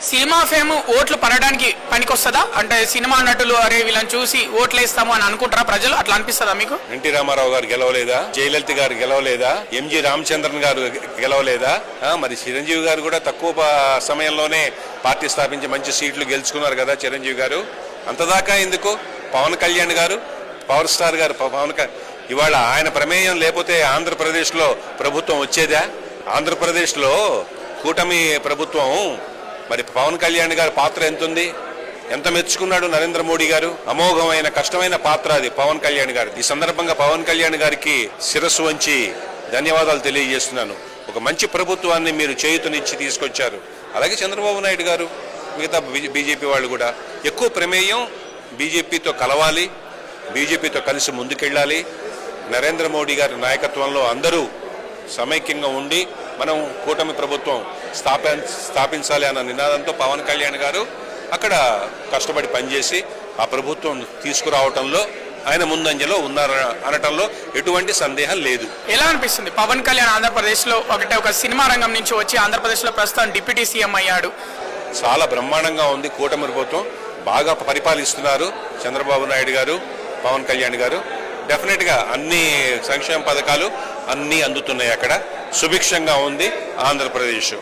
Cinema fame ఓట్లు పడడానికి పనికొస్తుందా? అంటే సినిమా నటులు అరే వీళ్ళని చూసి ఓట్లు వేస్తాము అని అనుకుంటారా ప్రజలు? అట్లా అనిపిస్తుందా మీకు? ఎన్టీ రామారావు గారు గెలవలేదా? జయలలిత గారు గెలవలేదా? ఎంజి రామచంద్రన్ గారు గెలవలేదా? మరి చిరంజీవి గారు కూడా తక్కువ సమయంలోనే పార్టీ స్థాపించి మంచి సీట్లు గెలుచుకున్నారు కదా చిరంజీవి గారు. అంతదాకా ఎందుకు? పవన్ కళ్యాణ్ గారు, పవర్ స్టార్ గారు ఇవాళ ఆయన ప్రమేయం లేకపోతే ఆంధ్రప్రదేశ్లో ప్రభుత్వం వచ్చేదా? ఆంధ్రప్రదేశ్లో కూటమి ప్రభుత్వం మరి పవన్ కళ్యాణ్ గారి పాత్ర ఎంతుంది? ఎంత మెచ్చుకున్నాడు నరేంద్ర మోడీ గారు? అమోఘమైన కష్టమైన పాత్ర అది పవన్ కళ్యాణ్ గారు. ఈ సందర్భంగా పవన్ కళ్యాణ్ గారికి శిరస్సు వంచి ధన్యవాదాలు తెలియజేస్తున్నాను. ఒక మంచి ప్రభుత్వాన్ని మీరు చేయుతనిచ్చి తీసుకొచ్చారు. అలాగే చంద్రబాబు నాయుడు గారు, మిగతా బీజేపీ వాళ్ళు కూడా ఎక్కువ ప్రమేయం బీజేపీతో కలవాలి, బీజేపీతో కలిసి ముందుకెళ్ళాలి. నరేంద్ర మోడీ గారి నాయకత్వంలో అందరూ సమైక్యంగా ఉండి మనం కూటమి ప్రభుత్వం స్థాపించాలి అన్న నినాదంతో పవన్ కళ్యాణ్ గారు అక్కడ కష్టపడి పనిచేసి ఆ ప్రభుత్వం తీసుకురావటంలో ఆయన ముందంజలో ఉన్నారు అనటంలో ఎటువంటి సందేహం లేదు. ఎలా అనిపిస్తుంది పవన్ కళ్యాణ్ ఆంధ్రప్రదేశ్లో ఒక సినిమా రంగం నుంచి వచ్చి ఆంధ్రప్రదేశ్లో ప్రస్తుతం డిప్యూటీ సీఎం అయ్యాడు? చాలా బ్రహ్మాండంగా ఉంది. కూటమి ప్రభుత్వం బాగా పరిపాలిస్తున్నారు చంద్రబాబు నాయుడు గారు, పవన్ కళ్యాణ్ గారు. డెఫినెట్గా అన్ని సంక్షేమ పథకాలు అన్నీ అందుతున్నాయి. అక్కడ సుభిక్షంగా ఉంది ఆంధ్రప్రదేశ్.